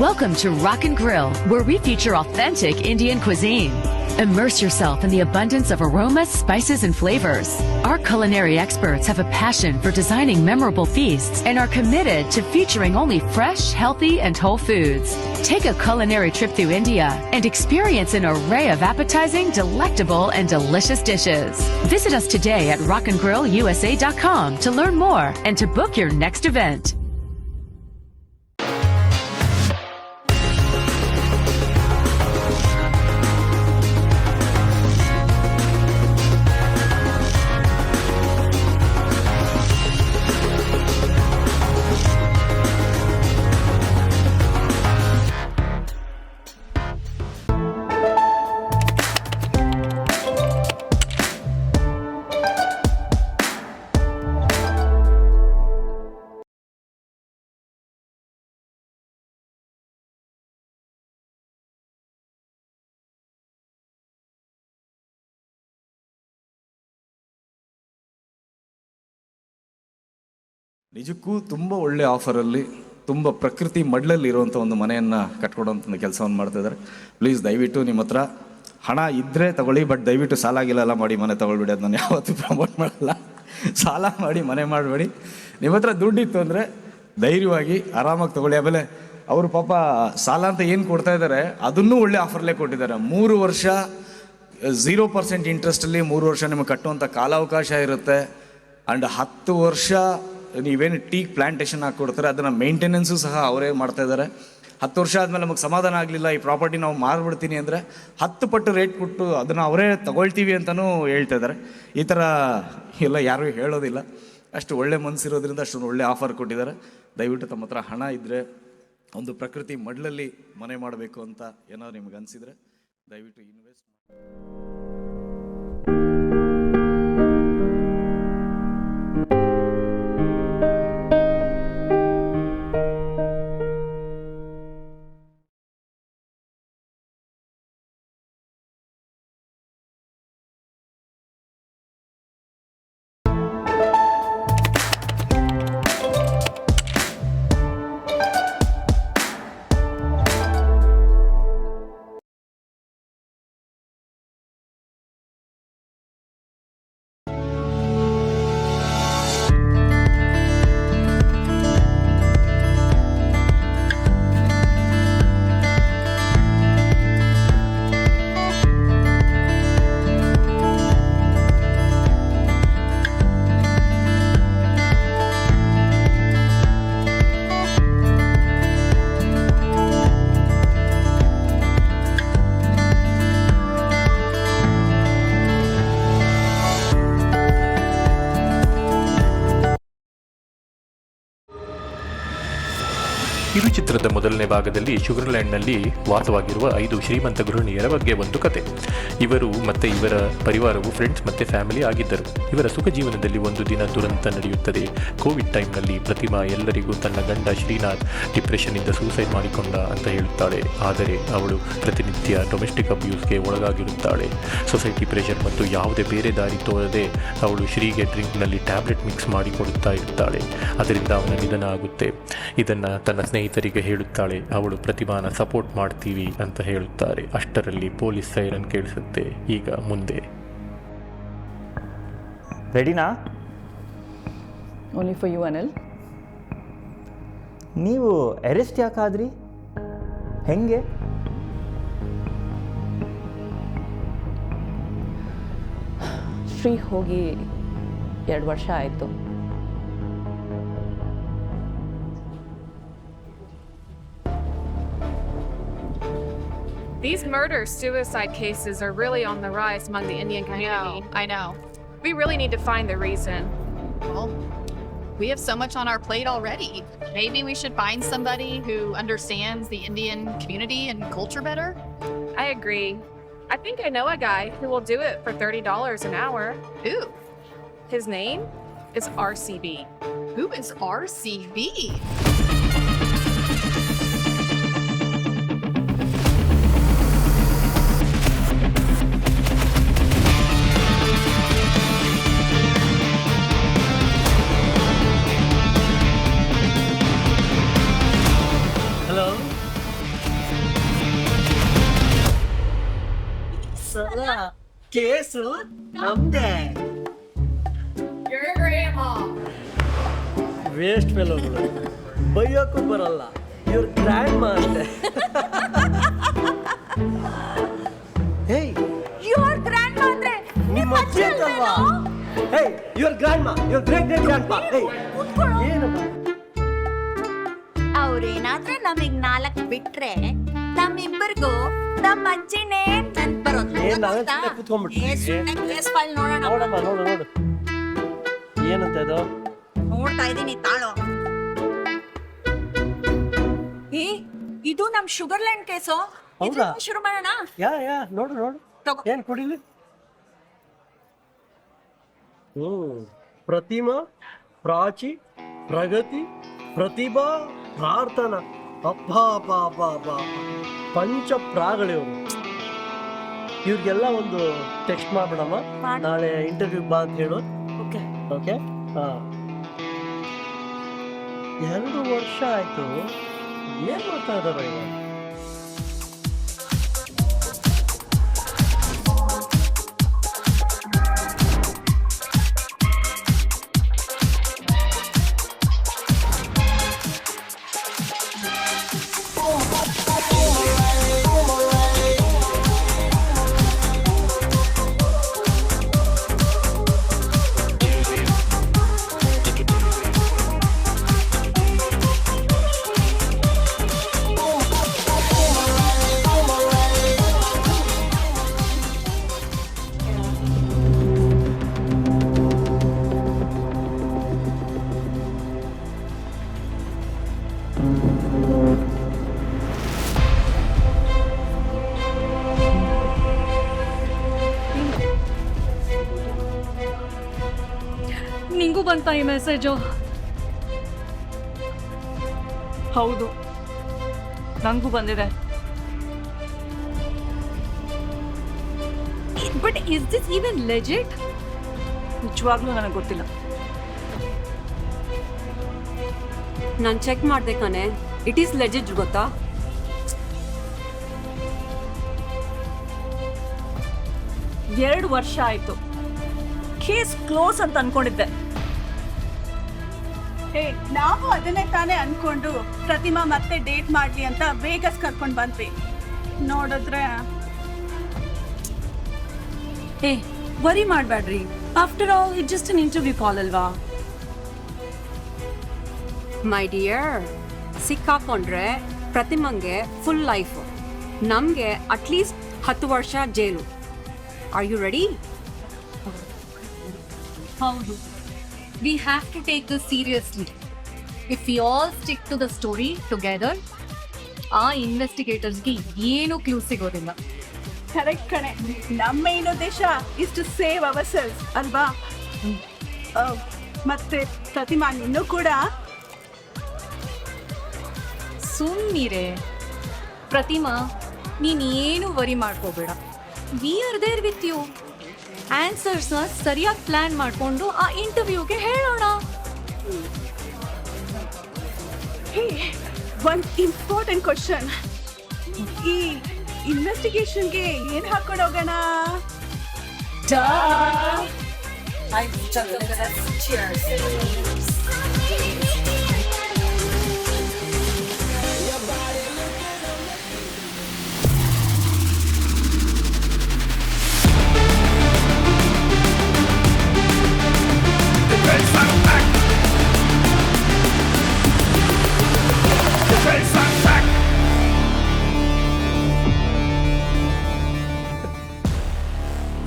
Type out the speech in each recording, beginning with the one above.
Welcome to Rock and Grill, where we feature authentic Indian cuisine. Immerse yourself in the abundance of aromas, spices, and flavors. Our culinary experts have a passion for designing memorable feasts and are committed to featuring only fresh, healthy, and whole foods. Take a culinary trip through India and experience an array of appetizing, delectable, and delicious dishes. Visit us today at rockandgrillusa.com to learn more and to book your next event. ನಿಜಕ್ಕೂ ತುಂಬ ಒಳ್ಳೆ ಆಫರಲ್ಲಿ ತುಂಬ ಪ್ರಕೃತಿ ಮಡ್ಲಲ್ಲಿ ಇರುವಂಥ ಒಂದು ಮನೆಯನ್ನು ಕಟ್ಕೊಡೋಂಥ ಒಂದು ಕೆಲಸವನ್ನು ಮಾಡ್ತಿದ್ದಾರೆ. ಪ್ಲೀಸ್ ದಯವಿಟ್ಟು ನಿಮ್ಮ ಹತ್ರ ಹಣ ಇದ್ದರೆ ತಗೊಳ್ಳಿ, ಬಟ್ ದಯವಿಟ್ಟು ಸಾಲ ಗಿಲೆಲ್ಲ ಮಾಡಿ ಮನೆ ತೊಗೊಳ್ಬಿಡಿ. ಅದು ನಾನು ಯಾವತ್ತೂ ಪ್ರಮೋಟ್ ಮಾಡಲ್ಲ. ಸಾಲ ಮಾಡಿ ಮನೆ ಮಾಡಬೇಡಿ. ನಿಮ್ಮ ಹತ್ರ ದುಡ್ಡಿತ್ತು ಅಂದರೆ ಧೈರ್ಯವಾಗಿ ಆರಾಮಾಗಿ ತೊಗೊಳ್ಳಿ. ಆಮೇಲೆ ಅವರು ಪಾಪ ಸಾಲ ಅಂತ ಏನು ಕೊಡ್ತಾ ಇದ್ದಾರೆ ಅದನ್ನೂ ಒಳ್ಳೆ ಆಫರ್ಲೇ ಕೊಟ್ಟಿದ್ದಾರೆ. 3 ವರ್ಷ 0% ಇಂಟ್ರೆಸ್ಟಲ್ಲಿ 3 ವರ್ಷ ನಿಮಗೆ ಕಟ್ಟುವಂಥ ಕಾಲಾವಕಾಶ ಇರುತ್ತೆ. ಆ್ಯಂಡ್ 10 ವರ್ಷ ನೀವೇನು ಟೀ ಪ್ಲ್ಯಾಂಟೇಷನ್ ಹಾಕ್ಕೊಡ್ತಾರೆ ಅದನ್ನು ಮೇಂಟೆನೆನ್ಸು ಸಹ ಅವರೇ ಮಾಡ್ತಾಯಿದ್ದಾರೆ. 10 ವರ್ಷ ಆದಮೇಲೆ ನಮಗೆ ಸಮಾಧಾನ ಆಗಲಿಲ್ಲ, ಈ ಪ್ರಾಪರ್ಟಿ ನಾವು ಮಾರ್ಬಿಡ್ತೀನಿ ಅಂದರೆ 10 ಪಟ್ಟು ರೇಟ್ ಕೊಟ್ಟು ಅದನ್ನು ಅವರೇ ತಗೊಳ್ತೀವಿ ಅಂತಲೂ ಹೇಳ್ತಾ ಇದ್ದಾರೆ. ಈ ಥರ ಎಲ್ಲ ಯಾರೂ ಹೇಳೋದಿಲ್ಲ. ಅಷ್ಟು ಒಳ್ಳೆ ಮನಸ್ಸಿರೋದ್ರಿಂದ ಅಷ್ಟೊಂದು ಒಳ್ಳೆ ಆಫರ್ ಕೊಟ್ಟಿದ್ದಾರೆ. ದಯವಿಟ್ಟು ತಮ್ಮ ಹತ್ರ ಹಣ ಇದ್ದರೆ ಒಂದು ಪ್ರಕೃತಿ ಮಡ್ಲಲ್ಲಿ ಮನೆ ಮಾಡಬೇಕು ಅಂತ ಏನಾದ್ರು ನಿಮ್ಗೆ ಅನಿಸಿದರೆ ದಯವಿಟ್ಟು ಇನ್ವೆಸ್ಟ್ ಕಿರುಚಿತ್ರದ ಮೊದಲನೇ ಭಾಗದಲ್ಲಿ ಶುಗರ್ಲ್ಯಾಂಡ್ನಲ್ಲಿ ವಾಸವಾಗಿರುವ 5 ಶ್ರೀಮಂತ ಗೃಹಿಣಿಯರ ಬಗ್ಗೆ ಒಂದು ಕತೆ. ಇವರು ಮತ್ತೆ ಇವರ ಪರಿವಾರವು ಫ್ರೆಂಡ್ಸ್ ಮತ್ತೆ ಫ್ಯಾಮಿಲಿ ಆಗಿದ್ದರು. ಇವರ ಸುಖ ಜೀವನದಲ್ಲಿ ಒಂದು ದಿನ ದುರಂತ ನಡೆಯುತ್ತದೆ. ಕೋವಿಡ್ ಟೈಮ್ನಲ್ಲಿ ಪ್ರತಿಮಾ ಎಲ್ಲರಿಗೂ ತನ್ನ ಗಂಡ ಶ್ರೀನಾಥ್ ಡಿಪ್ರೆಷನ್ನಿಂದ ಸೂಸೈಡ್ ಮಾಡಿಕೊಂಡ ಅಂತ ಹೇಳುತ್ತಾಳೆ. ಆದರೆ ಅವಳು ಪ್ರತಿನಿತ್ಯ ಡೊಮೆಸ್ಟಿಕ್ ಅಬ್ಯೂಸ್ಗೆ ಒಳಗಾಗಿರುತ್ತಾಳೆ. ಸೊಸೈಟಿ ಪ್ರೆಷರ್ ಮತ್ತು ಯಾವುದೇ ಬೇರೆ ದಾರಿ ತೋರದೆ ಅವಳು ಶ್ರೀಗೆ ಡ್ರಿಂಕ್ನಲ್ಲಿ ಟ್ಯಾಬ್ಲೆಟ್ ಮಿಕ್ಸ್ ಮಾಡಿ ಕೊಡುತ್ತಾ ಇರುತ್ತಾಳೆ. ಅದರಿಂದ ಅವನ ನಿಧನ ಆಗುತ್ತೆ. ಇದನ್ನು ತನ್ನ ಸ್ನೇಹಿತರಿಗೆ ಹೇಳುತ್ತಾಳೆ. ಅವಳು ಪ್ರತಿಮಾನ ಸಪೋರ್ಟ್ ಮಾಡ್ತೀವಿ ಅಂತ ಹೇಳುತ್ತಾರೆ. ಅಷ್ಟರಲ್ಲಿ ಪೊಲೀಸ್ ಸೈರನ್ ಕೇಳಿಸುತ್ತೆ. ಈಗ ಮುಂದೆ ರೆಡಿನಾ? Only for you Anil. ನೀವು ಅರೆಸ್ಟ್ ಯಾಕಾದ್ರಿ? ಹೆಂಗೆ? ಶ್ರೀ ಹೋಗಿ 2 ವರ್ಷ ಆಯಿತು. These murder-suicide cases are really on the rise among the Indian community. I know. We really need to find the reason. Well, we have so much on our plate already. Maybe we should find somebody who understands the Indian community and culture better. I agree. I think I know a guy who will do it for $30 an hour. Ooh, His name is RCB. who is RCB? Hello ಸಲ case ನಮ್ದೆ. Waste ಫೆಲೋಗಳು ಬೈಯೋಕ್ಕೂ ಬರಲ್ಲ. ಇವ್ರ grand ಮಾ ಅಂತೆ. ಹೇಯ್ Your grandma ಅಂದ್ರೆ ನಿಮ್ಮ ಅಜ್ಜಿ ಅಂತಲ್ವಾ? ಹೇಯ್ your grand ಮಾ, ಯುವರ್ ಗ್ರೇಟ್ ಗ್ರೇಟ್ ಗ್ರ್ಯಾಂಡ್ ಮಾ. ಹೇಯ್ ಏನಮ್ಮ? ಅವ್ರೇನಾದ್ರೆ ನಮಗ್ 4 ಬಿಟ್ರೆ ನಮ್ಮಿಬ್ಬರಿಗೂ ನಮ್ಮ ಅಜ್ಜಿನೇ ನೆನ್ಪ್ ಬರೋದು. ಏನ್ ನಾವೇ ಸುಮ್ನೆ ಕೂತ್ಕೊಂಡ್ಬಿಟ್ವಿ? ಸುಮ್ನೆ ಕೇಸ್ ಫೈಲ್ ನೋಡೋಣ. ನೋಡಮ್ಮ ನೋಡು ನೋಡು ಏನಂತ ಅದು? ನೋಡ್ತಾ ಇದೀನಿ ತಾಳು. ಇದು ನಮ್ ಶುಗರ್ಲ್ಯಾಂಡ್ ಕೇಸು. ಹೌದಾ? ಶುರು ಮಾಡೋಣ. ಯಾ ನೋಡು ನೋಡು. ತಗೋ. ಏನ್ ಕುಡಿಲಿ? ಪ್ರತಿಮಾ, ಪ್ರಾಚಿ, ಪ್ರಗತಿ, ಪ್ರತಿಭಾ, ಪ್ರಾರ್ಥನಾ. ಅಬ್ಬಾ ಅಬ್ಬಾ ಅಬ್ಬಾ ಅಬ್ಬಾ, ಪಂಚ ಪ್ರಾಗಳಿವ್ರು. ಇವ್ರಿಗೆಲ್ಲ ಒಂದು ಟೆಕ್ಸ್ಟ್ ಮಾಡ್ಬಿಡಮ್ಮ. ನಾಳೆ ಇಂಟರ್ವ್ಯೂ ಬಾ ಅಂತ ಹೇಳು. Okay okay. ಹಾ 2 ವರ್ಷ ಆಯ್ತು. ಏನ್ ಮಾಡ್ತಾ ಇದಾರ ಇವಾಗ? ನಿಂಗೂ ಬಂತ ಈ ಮೆಸೇಜು? ಹೌದು, ನಂಗೂ ಬಂದಿದೆ. But is this even legit? ನಿಜವಾಗ್ಲೂ ನನಗೆ ಗೊತ್ತಿಲ್ಲ. ನಾನು ಚೆಕ್ ಮಾಡ್ದೆ ಕಣೆ. ಇಟ್ ಈಸ್ ಲೆಜಿಟ್ ಗೊತ್ತಾ? ಎರಡು ವರ್ಷ ಆಯ್ತು. ಕೇಸ್ ಕ್ಲೋಸ್ ಅಂತ ಅನ್ಕೊಂಡಿದ್ದೆ. ನಾವು ಅದನ್ನೇ ತಾನೇ ಅನ್ಕೊಂಡು ಪ್ರತಿಮಾ ಮತ್ತೆ ಡೇಟ್ ಮಾಡ್ಲಿ ಅಂತ ವೇಗಸ್ ಕರ್ಕೊಂಡ್ ಬಂದ್ವಿ. ನೋಡಿದ್ರೆ ವರಿ ಮಾಡ್ಬೇಡ್ರಿ. After all it just an interview call ಅಲ್ವಾ? ಮೈ ಡಿಯರ್, ಸಿಕ್ಕಾಕೊಂಡ್ರೆ ಪ್ರತಿಮಂಗೆ ಫುಲ್ ಲೈಫ್, ನಮಗೆ ಅಟ್ಲೀಸ್ಟ್ 10 ವರ್ಷ ಜೈಲು. Are you ready? ಹೌದು. We have to take this seriously. If you all stick to the story together, ಆ ಇನ್ವೆಸ್ಟಿಗೇಟರ್ಸ್ಗೆ ಏನು ಕ್ಲೂ ಸಿಗೋದಿಲ್ಲ. ಕರೆಕ್ಟ್ ಕಣೆ. ನಮ್ಮ ಮೇನ್ ಉದ್ದೇಶ is to save ourselves ಅಲ್ವಾ? ಮತ್ತೆ ಪ್ರತಿಮಾ, ನಿನ್ನೂ ಕೂಡ ಸುಮ್ಮನಿರೆ ಪ್ರತಿಮಾ, ನೀನು ಏನು ವರಿ ಮಾಡ್ಕೋಬೇಡ. We are there with you. ಆನ್ಸರ್ಸ್ನ ಸರಿಯಾಗಿ ಪ್ಲಾನ್ ಮಾಡಿಕೊಂಡು ಆ ಇಂಟರ್ವ್ಯೂಗೆ ಹೇಳೋಣ. ಹೇ, ಒಂದು ಇಂಪಾರ್ಟೆಂಟ್ ಕ್ವಶನ್. ಈ ಇನ್ವೆಸ್ಟಿಗೇಷನ್ಗೆ ಏನು ಹಾಕೊಂಡು ಹೋಗೋಣ?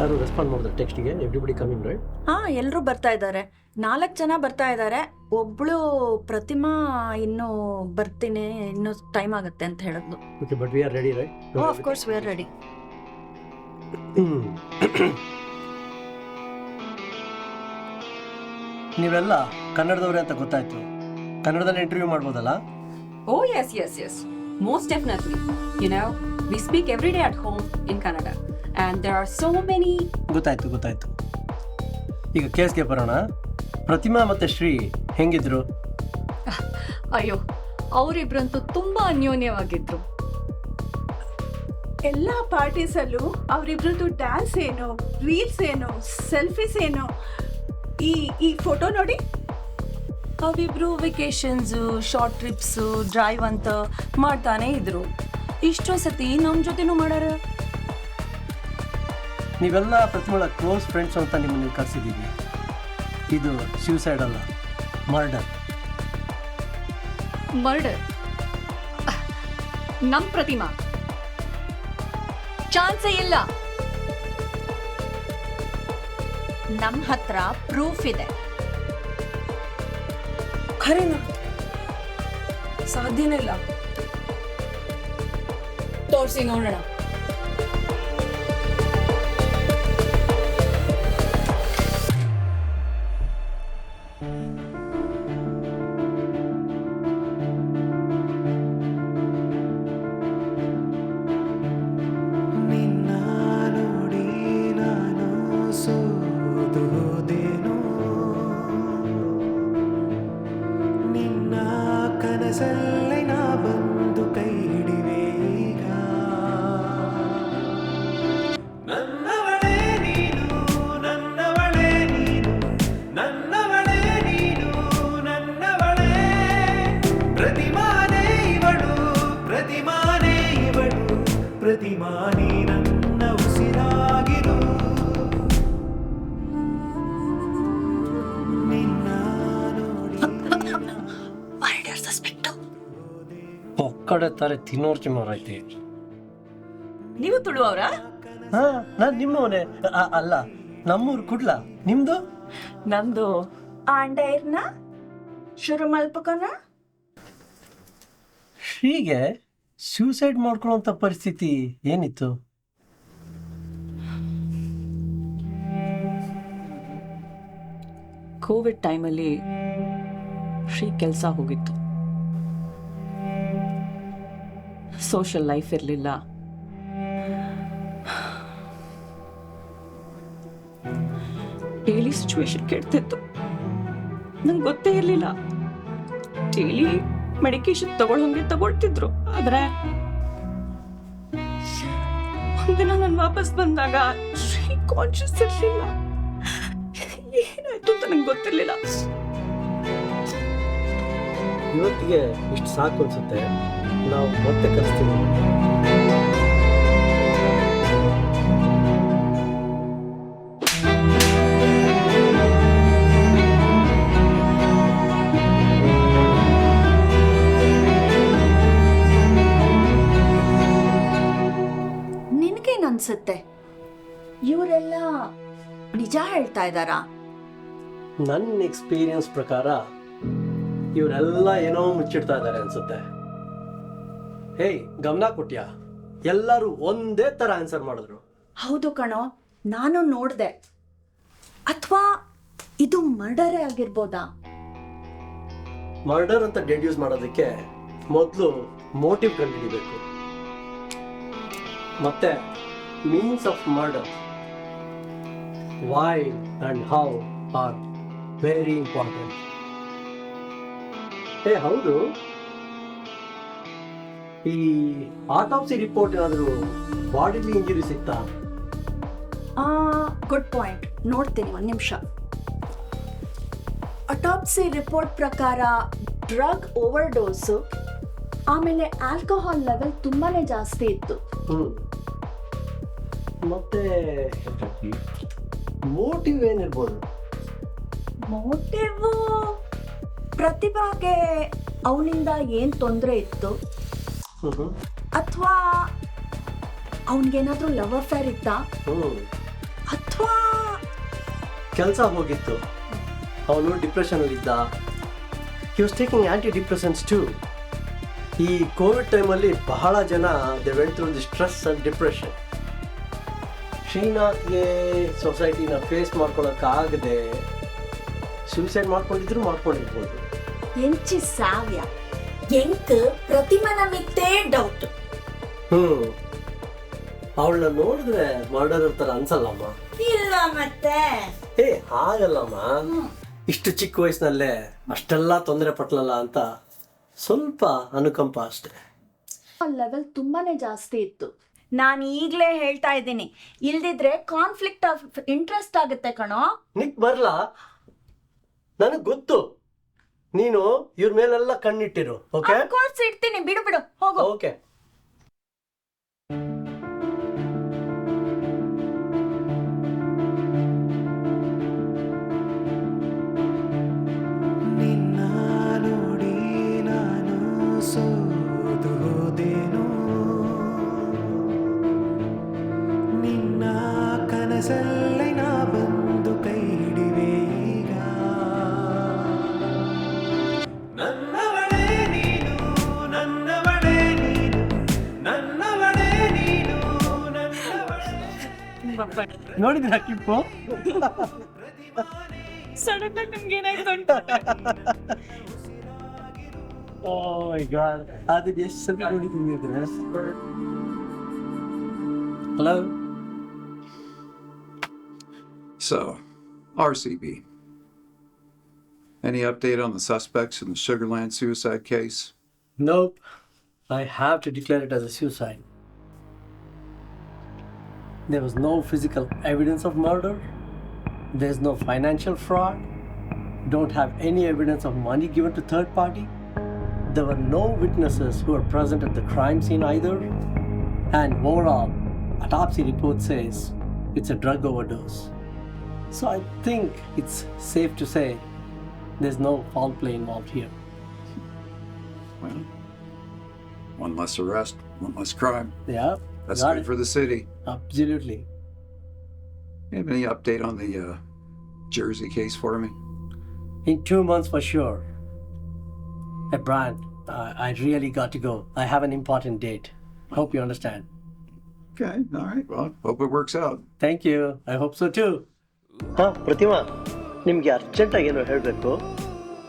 ಯಾರು ರೆಸ್ಪಾಂಡ್ ಮಾಡಿದ್ರೆ ಟೆಕ್ಸ್ಟ್ಗೆ? Everybody coming right? ಎಲ್ಲರೂ ಬರ್ತಾ ಇದ್ದಾರೆ. 4 ಜನ ಬರ್ತಾ ಇದ್ದಾರೆ. ಒಬ್ಳು ಪ್ರತಿಮಾ ಇನ್ನೂ ಬರ್ತೀನಿ, ಇನ್ನೂ ಟೈಮ್ ಆಗುತ್ತೆ ಅಂತ ಹೇಳಿದ್ಲು. Okay, but we are ready right? Of course we are ready. ನೀವೆಲ್ಲ ಕನ್ನಡದವ್ರೆ ಅಂತ ಗೊತ್ತಾಯ್ತು. ಕನ್ನಡದಲ್ಲಿ ಇಂಟರ್ವ್ಯೂ ಮಾಡ್ಬೋದಲ್ಲ? Oh, yes. Most definitely. You know, we speak every day at home in Kannada. And there are so many... ಗೊತ್ತಾಯ್ತು. ಈಗ ಕೇಸ್ಗೆ ಬರೋಣ. ಪ್ರತಿಮಾ ಮತ್ತೆ ಶ್ರೀ ಹೆಂಗಿದ್ರು? ಅಯ್ಯೋ, ಅವರಿಬ್ರಂತೂ ತುಂಬಾ ಅನ್ಯೋನ್ಯವಾಗಿದ್ರು. ಎಲ್ಲ ಪಾರ್ಟೀಸಲ್ಲೂ ಅವರಿಬ್ರದ್ದು ಡ್ಯಾನ್ಸ್ ಏನು, ರೀಲ್ಸ್ ಏನು, ಸೆಲ್ಫೀಸ್ ಏನು. ಈ ಫೋಟೋ ನೋಡಿ. ಅವಿಬ್ರು ವೆಕೇಶನ್ಸು, ಶಾರ್ಟ್ ಟ್ರಿಪ್ಸು, ಡ್ರೈವ್ ಅಂತ ಮಾಡ್ತಾನೆ ಇದ್ರು. ಇಷ್ಟೋ ಸತಿ ನಮ್ಮ ಜೊತೆನೂ ಮಾಡ್ಯಾರ. ನೀವೆಲ್ಲ ಪ್ರತಿಮಾ ಕ್ಲೋಸ್ ಫ್ರೆಂಡ್ಸ್ ಅಂತ ನಿಮ್ಮನ್ನು ಕರೆಸಿದ್ದೀವಿ. ಇದು ಸ್ಯೂಸೈಡ್ ಅಲ್ಲ, ಮರ್ಡರ್. ನಮ್ ಪ್ರತಿಮಾ ಚಾನ್ಸೇ ಇಲ್ಲ. ನಮ್ಮ ಹತ್ರ ಪ್ರೂಫ್ ಇದೆ. ಖರೇನಾ? ಸಾಧ್ಯನೇ ಇಲ್ಲ. ತೋರಿಸಿ ನೋಡೋಣ. ಪ್ರತಿಮಾನಿ ನನ್ನ ಉಸಿರಾಗಿರು, ನಿನ್ನ ನೋಡಿ ಒಕ್ಕಡೆ ತಾರೆ ತಿನ್ನೋರ್ತಿ. ನೀವು ತುಳುವವ್ರ? ನಾನು ನಿಮ್ಮವನೇ. ಅಲ್ಲ, ನಮ್ಮೂರು ಕುಡ್ಲ. ನಿಮ್ದು? ನಂದು ಆಂಡೈರ್ನ ಶುರು ಮಲ್ಪಕನ. ಶ್ರೀಗೆ ಸ್ಯೂಸೈಡ್ ಮಾಡ್ಕೊಳ್ಳೋಂಥ ಪರಿಸ್ಥಿತಿ ಏನಿತ್ತು? ಕೋವಿಡ್ ಟೈಮಲ್ಲಿ ಶ್ರೀ ಕೆಲಸ ಹೋಗಿತ್ತು. ಸೋಷಲ್ ಲೈಫ್ ಇರಲಿಲ್ಲ. ಡೈಲಿ ಸಿಚುವೇಶನ್ ಕೆಡ್ತಿತ್ತು. ನಂಗೆ ಗೊತ್ತೇ ಇರಲಿಲ್ಲ. ಡೈಲಿ ಮೆಡಿಕೇಶನ್ ತಗೊಳ್ತಿದ್ರು. ಆದ್ರೆ ಒಂದಿನ ನಾನು ವಾಪಸ್ ಬಂದಾಗ ಶ್ರೀ ಕಾನ್ಶಿಯಸ್ ಇರಲಿಲ್ಲ. ಏನಾಯ್ತು ಅಂತ ನಂಗೆ ಗೊತ್ತಿರಲಿಲ್ಲ. ಇವತ್ತಿಗೆ ಇಷ್ಟು ಸಾಕು ಅನ್ಸುತ್ತೆ. ನಾವು ಮತ್ತೆ ಕಲಿಸ್ತೀವಿ. ಅನ್ಸುತ್ತೆ ಇವರೆಲ್ಲ ನಿಜ ಹೇಳ್ತಾ ಇದ್ದಾರಾ? ನನ್ನ ಎಕ್ಸ್ಪೀರಿಯನ್ಸ್ ಪ್ರಕಾರ ಇವರೆಲ್ಲ ಏನೋ ಮುಚ್ಚಿಡ್ತಾ ಇದ್ದಾರೆ ಅನ್ಸುತ್ತೆ. ಹೇಯ್, ಗಮನ ಕೊಟ್ಯಾ? ಎಲ್ಲರೂ ಒಂದೇ ಥರ ಆನ್ಸರ್ ಮಾಡಿದ್ರು. ಹೌದು ಕಣೋ, ನಾನು ನೋಡಿದೆ. ಅಥವಾ ಇದು ಮರ್ಡರೇ ಆಗಿರ್ಬೋದಾ? ಮರ್ಡರ್ ಅಂತ ಡೆಡ್ಯೂಸ್ ಮಾಡೋದಕ್ಕೆ ಮೊದಲು ಮೋಟಿವ್ ಕಂಡುಹಿಡಿಬೇಕು, ಮತ್ತೆ means of murder, why and how are very important. ಹೌದು, ಈ ಆಟೋಪ್ಸಿ ರಿಪೋರ್ಟ್ ಏನಾದರೂ ಬಾಡಿಲಿ ಇಂಜುರಿ ಸಿಗ್ತಾ? ಗುಡ್ ಪಾಯಿಂಟ್, ನೋಡ್ತೀನಿ, ಒಂದು ನಿಮಿಷ. ಅಟಾಪ್ಸಿ ರಿಪೋರ್ಟ್ ಪ್ರಕಾರ ಡ್ರಗ್ ಓವರ್ ಡೋಸು, ಆಮೇಲೆ ಆಲ್ಕೋಹಾಲ್ ಲೆವೆಲ್ ತುಂಬಾನೇ ಜಾಸ್ತಿ ಇತ್ತು. ಮತ್ತೆ ಮೋಟಿವ್ ಏನಿರ್ಬೋದು? ಮೋಟಿವ್ ಪ್ರತಿಭಾಗೆ ಅವನಿಂದ ಏನ್ ತೊಂದರೆ ಇತ್ತು, ಅಥವಾ ಅವನಿಗೇನಾದ್ರೂ ಲವ್ ಅಫೇರ್ ಇತ್ತಾ, ಅಥವಾ ಕೆಲಸ ಹೋಗಿತ್ತು, ಅವನು ಡಿಪ್ರೆಷನ್ ಅಲ್ಲಿ ಇದ್ದ. He was taking antidepressants too. ಈ ಕೋವಿಡ್ ಟೈಮಲ್ಲಿ ಬಹಳ ಜನ they went through the stress and depression. ಶ್ರೀನಾಥ್ಗೆ ಸೊಸೈಟಿನ ಫೇಸ್ ಮಾಡ್ಕೊಳಕ್ಕಾಗದೆ ಸೂಸೈಡ್ ಮಾಡ್ಕೊಂಡಿರ್ಬೋದು. ಎಂಚಿ ಸಾವ್ಯ ಎಂಕ್ ಪ್ರತಿಮನ ಮಿತ್ತೇ ಡೌಟ್. ಅವಳನ್ನ ನೋಡಿದ್ರೆ ಮರ್ಡರರ್ ತರ ಅನ್ಸಲ್ಲಮ್ಮ. ಇಲ್ಲ ಮತ್ತೆ ಹಾಗಲ್ಲಮ್ಮ, ಇಷ್ಟು ಚಿಕ್ಕ ವಯಸ್ಸಿನಲ್ಲೇ ಅಷ್ಟೆಲ್ಲ ತೊಂದರೆ ಪಟ್ಲಲ್ಲ ಅಂತ ಸ್ವಲ್ಪ ಅನುಕಂಪ ಅಷ್ಟೇ. ಲೆವೆಲ್ ತುಂಬಾನೇ ಜಾಸ್ತಿ ಇತ್ತು. ನಾನು ಈಗಲೇ ಹೇಳ್ತಾ ಇದ್ದೀನಿ, ಇಲ್ದಿದ್ರೆ ಕಾನ್ಫ್ಲಿಕ್ಟ್ ಆಫ್ ಇಂಟ್ರೆಸ್ಟ್ ಆಗುತ್ತೆ ಕಣೋ. ನಿಕ್ ಬರ್ಲಾ, ನನಗ್ ಗೊತ್ತು ನೀನು ಇವ್ರ ಮೇಲೆಲ್ಲ ಕಣ್ಣಿಟ್ಟಿರು. ಓಕೆ, ಕೋರ್ಸ್ ಇಡ್ತೀನಿ, ಬಿಡು ಬಿಡು, ಹೋಗು. ಓಕೆ. ನಿನ್ನ ನೋಡಿ ನಾನು ಸೋತು ಹೋದೆನು, ನಿನ್ನ ಕನಸಲ್ಲಿ ನಾ ಬಂದು ಕೈ ಹಿಡಿವೆ ಈಗ. ನನ್ನವಳೇ ನೀನು, ನನ್ನವಳೇ ನೀನು, ನನ್ನವಳೇ ನೀನು, ನನ್ನವಳೇ. ನೋಡಿದ್ರ ಕಿಪ್ಪು? ಸಡನ್ ಆಗಿ ನಿಮ್ಗೆ ಏನಾಯ್ತು ಅಂತ. Oh my God, ಅದನ್ನ ಎಷ್ಟು ಸಲ ನೋಡಿದ್ದೀನಿ ಅಂದ್ರೆ. Hello. So, RCB. Any update on the suspects in the Sugarland suicide case? Nope. I have to declare it as a suicide. There was no physical evidence of murder. There's no financial fraud. Don't have any evidence of money given to third party. There were no witnesses who were present at the crime scene either. And overall, autopsy report says it's a drug overdose. So I think it's safe to say there's no foul play involved here. Well, one less arrest, one less crime. Yeah. That's got good it. for the city. Absolutely. You have any update on the Jersey case for me? In 2 months for sure. Hey, Brian, I really got to go. I have an important date. Hope you understand. Okay, all right. Well, hope it works out. Thank you. I hope so too. ಪ್ರತಿಮಾ, ನಿಮಗೆ ಅರ್ಜೆಂಟಾಗಿ ಏನೋ ಹೇಳಬೇಕು.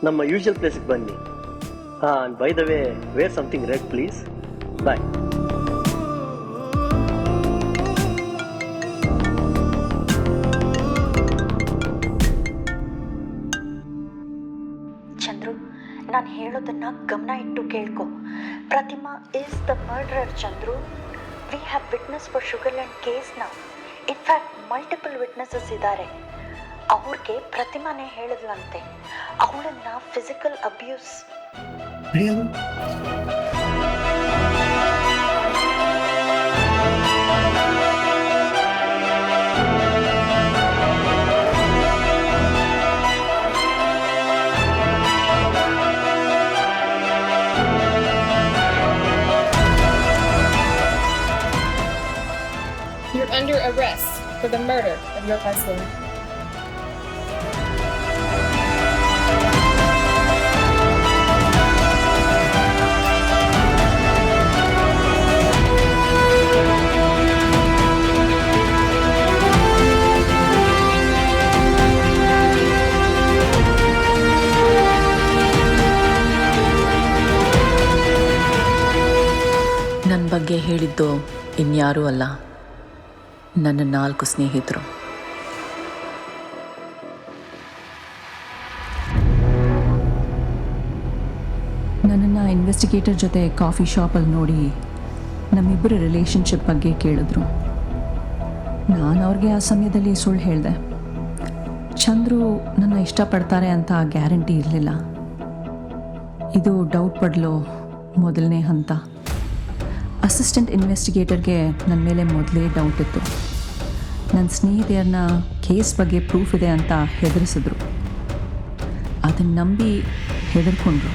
ನಮ್ಮ usual ಪ್ಲೇಸಿಗೆ ಬನ್ನಿ. And by the way, wear something red please. Bye. Chandru, ನಾನು ಹೇಳೋದನ್ನ ಗಮನ ಇಟ್ಟು ಕೇಳ್ಕೊ. Pratima is the murderer Chandru. We have witness for Sugarland ಕೇಸ್ನ. ಇನ್ಫ್ಯಾಕ್ಟ್ ಮಲ್ಟಿಪಲ್ ವಿಟ್ನೆಸಸ್ ಇದ್ದಾರೆ. ಅವ್ರಿಗೆ ಪ್ರತಿಮಾನೇ ಹೇಳಿದ್ಲಂತೆ ಅವಳನ್ನ physical abuse. You're under arrest for the murder of your husband. ಹೇಳಿದ್ದು ಇನ್ಯಾರೂ ಅಲ್ಲ, ನನ್ನ 4 ಸ್ನೇಹಿತರು. ನನ್ನನ್ನು ಇನ್ವೆಸ್ಟಿಗೇಟರ್ ಜೊತೆ ಕಾಫಿ ಶಾಪಲ್ಲಿ ನೋಡಿ ನಮ್ಮಿಬ್ಬರ ರಿಲೇಷನ್ಶಿಪ್ ಬಗ್ಗೆ ಕೇಳಿದ್ರು. ನಾನು ಅವ್ರಿಗೆ ಆ ಸಮಯದಲ್ಲಿ ಸುಳ್ಳು ಹೇಳಿದೆ. ಚಂದ್ರು ನನ್ನ ಇಷ್ಟಪಡ್ತಾರೆ ಅಂತ ಗ್ಯಾರಂಟಿ ಇರಲಿಲ್ಲ. ಇದು ಡೌಟ್ ಪಡಲು ಮೊದಲನೇ ಹಂತ. ಅಸಿಸ್ಟೆಂಟ್ ಇನ್ವೆಸ್ಟಿಗೇಟರ್ಗೆ ನನ್ನ ಮೇಲೆ ಮೊದಲೇ ಡೌಟ್ ಇತ್ತು. ನನ್ನ ಸ್ನೇಹಿತೆಯರನ್ನ ಕೇಸ್ ಬಗ್ಗೆ ಪ್ರೂಫ್ ಇದೆ ಅಂತ ಹೆದರಿಸಿದ್ರು. ಅದನ್ನು ನಂಬಿ ಹೆದರ್ಕೊಂಡ್ರು.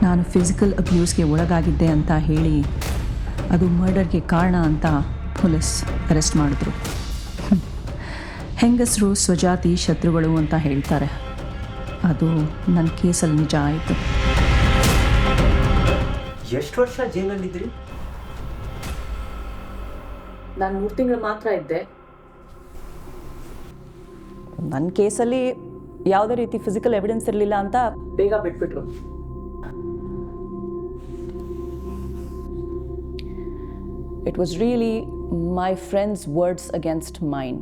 ನಾನು ಫಿಸಿಕಲ್ ಅಬ್ಯೂಸ್ಗೆ ಒಳಗಾಗಿದ್ದೆ ಅಂತ ಹೇಳಿ ಅದು ಮರ್ಡರ್ಗೆ ಕಾರಣ ಅಂತ ಪೊಲೀಸ್ ಅರೆಸ್ಟ್ ಮಾಡಿದ್ರು. ಹೆಂಗಸರು ಸ್ವಜಾತಿ ಶತ್ರುಗಳು ಅಂತ ಹೇಳ್ತಾರೆ. ಅದು ನನ್ನ ಕೇಸಲ್ಲಿ ನಿಜ ಆಯಿತು. ಎಷ್ಟು ವರ್ಷ ಜೈಲಲ್ಲಿದ್ರಿ? ನಾನು 3 ತಿಂಗಳು ಮಾತ್ರ ಇದ್ದೆ. ನನ್ನ ಕೇಸಲ್ಲಿ ಯಾವುದೇ ರೀತಿ ಫಿಸಿಕಲ್ ಎವಿಡೆನ್ಸ್ ಇರಲಿಲ್ಲ ಅಂತ ಬೇಗ ಬಿಟ್ಬಿಟ್ರು. It was really my friends words against mine.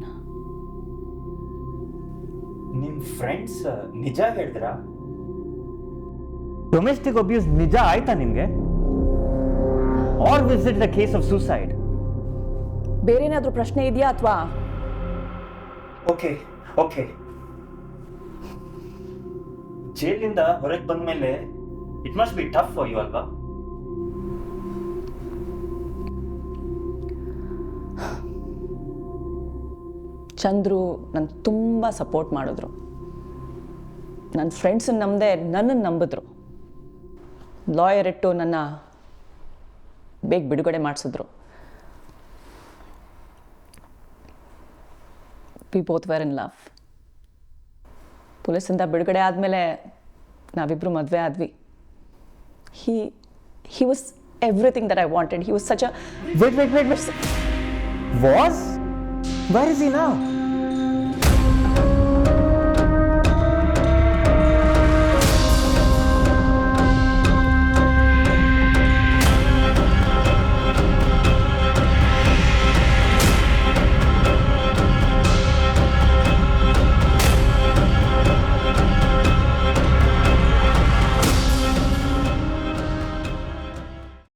ನಿಮ್ಮ ಫ್ರೆಂಡ್ಸ್ ನಿಜ ಹೇಳಿದ್ರಾ? ಡೊಮೆಸ್ಟಿಕ್ ಅಬ್ಯೂಸ್ ನಿಜ ಆಯ್ತಾ ನಿಮಗೆ? Or was it the case of suicide? ಬೇರೆ ಏನಾದರೂ ಪ್ರಶ್ನೆ ಇದೆಯಾ ಅಥವಾ? ಓಕೆ ಓಕೆ, ಜೈಲಿಂದ ಹೊರಗೆ ಬಂದ ಮೇಲೆ it must be tough for you ಅಲ್ವಾ? ಚಂದ್ರು ನನ್ನ ತುಂಬ ಸಪೋರ್ಟ್ ಮಾಡಿದ್ರು. ನನ್ನ ಫ್ರೆಂಡ್ಸನ್ನು ನಂಬದೆ ನನ್ನನ್ನು ನಂಬಿದ್ರು. ಲಾಯರ್ ಇಟ್ಟು ನನ್ನ ಬೇಗ ಬಿಡುಗಡೆ ಮಾಡಿಸಿದ್ರು. We both were in love. ಪೊಲೀಸಿಂದ ಬಿಡುಗಡೆ ಆದಮೇಲೆ ನಾವಿಬ್ಬರು ಮದುವೆ ಆದ್ವಿ. he was everything that I wanted. He was such a... Wait. Was? Where is he now?